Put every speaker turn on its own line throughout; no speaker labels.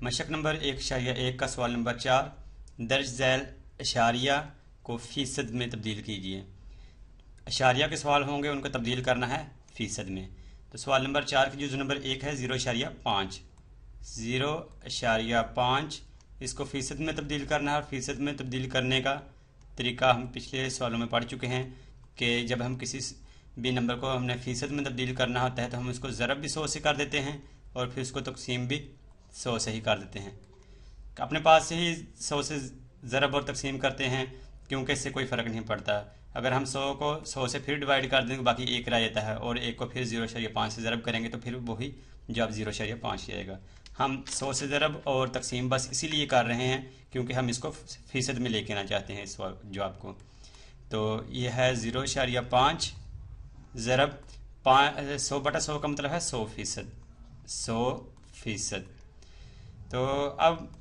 मशक number 1.1 का सवाल number 4, दर्ज झैल अशारिया को फ़ीसद में तब्दील कीजिए। अशारिया के सवाल होंगे, उनको तब्दील करना है फ़ीसद में। तो सवाल नंबर 4 की जुज़ नंबर 1 है 0.5, 0.5 इसको फ़ीसद में तब्दील करना है। और फ़ीसद में तब्दील करने का तरीका हम पिछले सवालों में पढ़ चुके हैं कि जब हम किसी भी नंबर को हमने फ़ीसद में तब्दील करना होता है तो हम उसको ज़रब भी 100 से कर देते हैं और फिर उसको तकसीम भी 100 से ही कर देते हैं। अपने पास से ही 100 से ज़रब और तकसीम करते हैं क्योंकि इससे कोई फ़र्क नहीं पड़ता। अगर हम 100 को 100 से फिर डिवाइड कर देंगे बाकी 1 रह जाता है, और 1 को फिर 0.5 से ज़रब करेंगे तो फिर वही जवाब 0.5 जाएगा। हम 100 से ज़रब और तकसीम बस इसीलिए कर रहे हैं क्योंकि हम इसको फ़ीसद में लेके आना चाहते हैं इस जवाब को। तो ये है 0.5 ज़रब 100/100 का मतलब है 100%। 100%। तो अब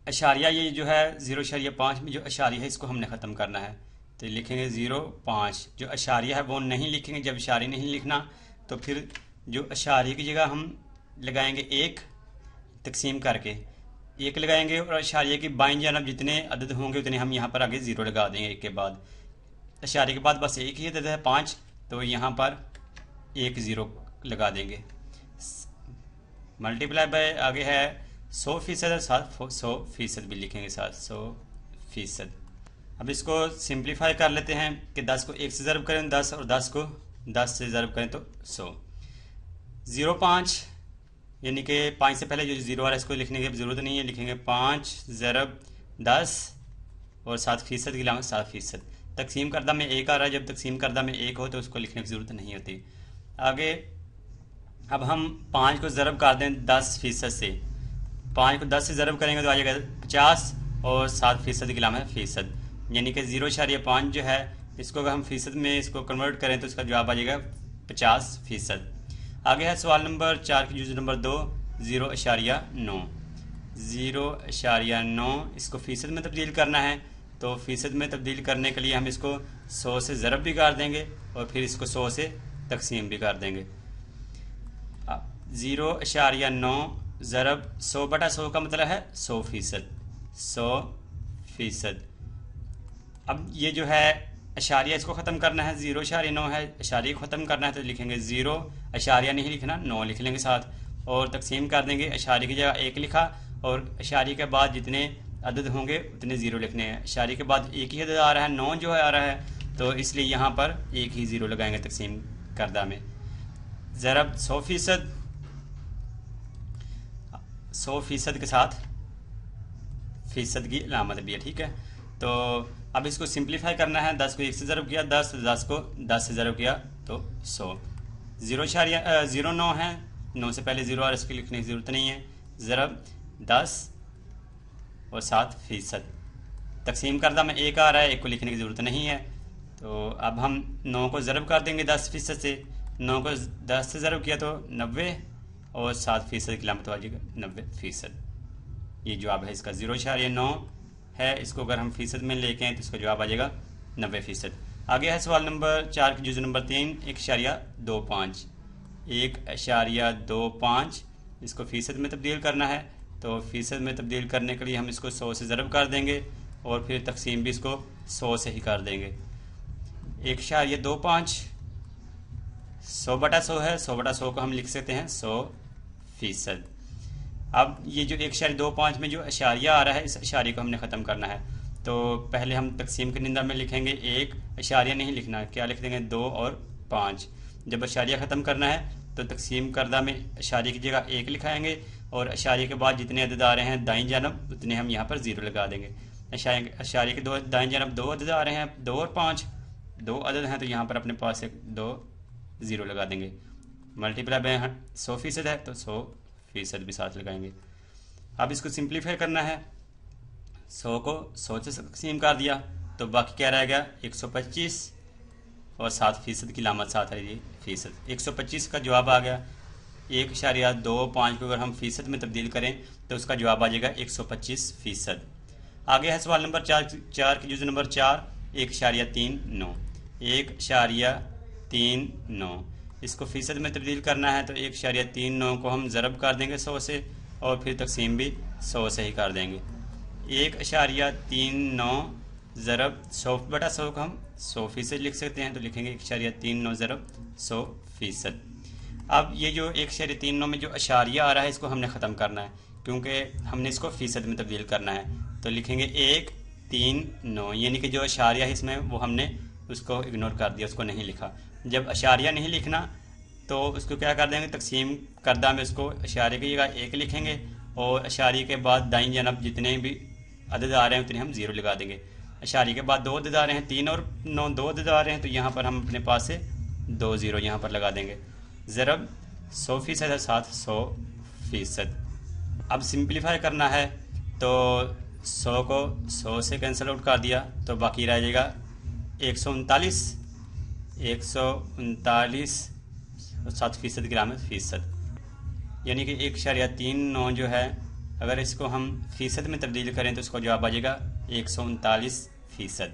अशारिया ये जो है 0.5 में जो अशारिया है इसको हमने ख़त्म करना है, तो लिखेंगे 0.5। जो अशारिया है वो नहीं लिखेंगे, जब अशारिया नहीं लिखना तो फिर जो अशारिया की जगह हम लगाएंगे 1 तकसीम करके 1 लगाएंगे, और अशारिया की बाईं जानब जितने अदद होंगे उतने हम यहाँ पर आगे 0 लगा देंगे। 1 के बाद अशारिया के बाद बस एक ही अदद है 5, तो यहाँ पर 1 0 लगा देंगे। मल्टीप्लाई बाय आगे है 100% और साथ 100% भी लिखेंगे, साथ 100%। अब इसको सिंप्लीफाई कर लेते हैं कि 10 को 1 से ज़रब करें 10, और 10 को 10 से ज़रब करें तो 100। 0.5 यानी कि 5 से पहले जो 0 आ रहा है इसको लिखने की ज़रूरत नहीं है, लिखेंगे 5 ज़रब 10 और 7% की लामत 7%। तकसीम करदा में 1 आ रहा है, जब तकसीम करदा में 1 हो तो उसको लिखने की ज़रूरत नहीं होती। आगे अब हम 5 को ज़रब कर दें 10% से, 5 को 10 से ज़रब करेंगे तो आ जाएगा 50, और 7% की लामत है फ़ीसद, यानी कि 0.5 जो है इसको अगर हम फ़ीसद में इसको कन्वर्ट करें तो इसका जवाब आ जाएगा 50%। आगे है सवाल नंबर 4 की जुज़ नंबर 2, 0.9। 0.9 इसको फ़ीसद में तब्दील करना है, तो फ़ीसद में तब्दील करने के लिए हम इसको 100 से ज़रब भी कर देंगे और फिर इसको 100 से तकसीम भी कर देंगे। 0.9 ज़रब 100/100 का मतलब है 100%। 100%। अब ये जो है अशारिया इसको ख़त्म करना है, 0.9 है, अशारिया को ख़त्म करना है तो लिखेंगे 0, अशारिया नहीं लिखना 9 लिख लेंगे साथ, और तकसीम कर देंगे। अशारिया की जगह 1 लिखा, और अशारिया के बाद जितने अदद होंगे उतने 0 लिखने हैं। अशारिया के बाद एक ही अदद आ रहा है 9 जो है आ रहा है, तो इसलिए यहाँ पर एक ही 0 लगाएंगे तकसीम करदा में। ज़रब 100%, 100% के साथ फ़ीसद की अलामत भी है, ठीक है। तो अब इसको सिंप्लीफाई करना है, 10 को 1 से ज़रब किया 10, 10 को 10 से ज़रब किया तो 100। 0.9 है, 9 से पहले 0 और इसके लिखने की ज़रूरत नहीं है। ज़रब 10 और 7%। तकसीम करदा में 1 आ रहा है, 1 को लिखने की ज़रूरत नहीं है, तो अब हम 9 को ज़रब कर देंगे 10% से। 9 को 10 से ज़रब किया तो 90, और 7% की लामत आ जाएगा 90%। ये जवाब है इसका 0.9 है, इसको अगर हम फ़ीसद में लेके आए तो इसका जवाब आ जाएगा 90%। आगे है सवाल नंबर 4 की जुज़ नंबर 3, 1.25। 1.25 इसको फ़ीसद में तब्दील करना है, तो फ़ीसद में तब्दील करने के लिए हम इसको 100 से ज़रब कर देंगे और फिर तकसीम भी इसको 100 से ही कर देंगे। 1.25 100/100 है, 100/100 को हम लिख सकते हैं 100%। अब ये जो 1.25 में जो अशारिया आ रहा है इस अशारिया को हमने ख़त्म करना है, तो पहले हम तकसीम के निंदा में लिखेंगे 1, अशारिया नहीं लिखना, क्या लिख देंगे 2 और 5। जब अशारिया ख़त्म करना है तो तकसीम करदा में अशारिया की जगह 1 लिखाएंगे, और अशारिया के बाद जितने अदद आ रहे हैं दाईं जानब उतने हम यहाँ पर 0 लगा देंगे। अशारिया के दाईं जानब 2 अदद आ रहे हैं, 2 और 5, 2 अदद हैं, तो यहाँ पर अपने पास एक 2 0 लगा देंगे। मल्टीप्लाई बाय 100% है तो 100% भी साथ लगाएंगे। अब इसको सिंप्लीफाई करना है, 100 को 100 से तकसीम कर दिया तो बाकी क्या रह गया 125, और 7% की लामत साथ है फ़ीसद। 125 का जवाब आ गया। 1.25 को अगर हम फ़ीसद में तब्दील करें तो उसका जवाब आ जाएगा 125%। आगे है सवाल नंबर 4 की जुज़ नंबर 4, 1.39। 1.39 इसको फ़ीसद में तब्दील करना है, तो 1.39 को हम ज़रब कर देंगे 100 से, اور پھر تقسیم بھی 100 سے ہی کر دیں گے۔ 1.39 ضرب 100/100 کو ہم 100% لکھ سکتے ہیں، تو لکھیں گے 1.39 ضرب 100%۔ اب یہ جو 1.39 میں جو اشاریہ آ رہا ہے اس کو ہم نے ختم کرنا ہے، کیونکہ ہم نے اس کو فیصد میں تبدیل کرنا ہے، تو لکھیں گے 139، یعنی کہ جو اشاریہ ہے اس میں وہ ہم نے اس کو اگنور کر دیا، اس کو نہیں لکھا۔ جب اشاریہ نہیں لکھنا تو اس کو کیا کر دیں گے، تقسیم کردہ میں اس کو اشاریہ کی جگہ 1 لکھیں گے، اور اشاریہ کے بعد دائیں جانب جتنے بھی عدد آ رہے ہیں اتنے ہم 0 لگا دیں گے۔ اشاریہ کے بعد 2 عدد آ رہے ہیں، 3 اور 9 2 عدد آ رہے ہیں، تو یہاں پر ہم اپنے پاس سے 2 0 یہاں پر لگا دیں گے۔ ضرب 100% ہے ساتھ 100%۔ اب سمپلیفائی کرنا ہے تو 100 کو 100 سے کینسل آؤٹ کر دیا تو باقی رہ جائے گا 139 7% کی علامت فیصد، یعنی کہ 1.39 جو ہے اگر اس کو ہم فیصد میں تبدیل کریں تو اس کو جواب آ جائے گا 139%۔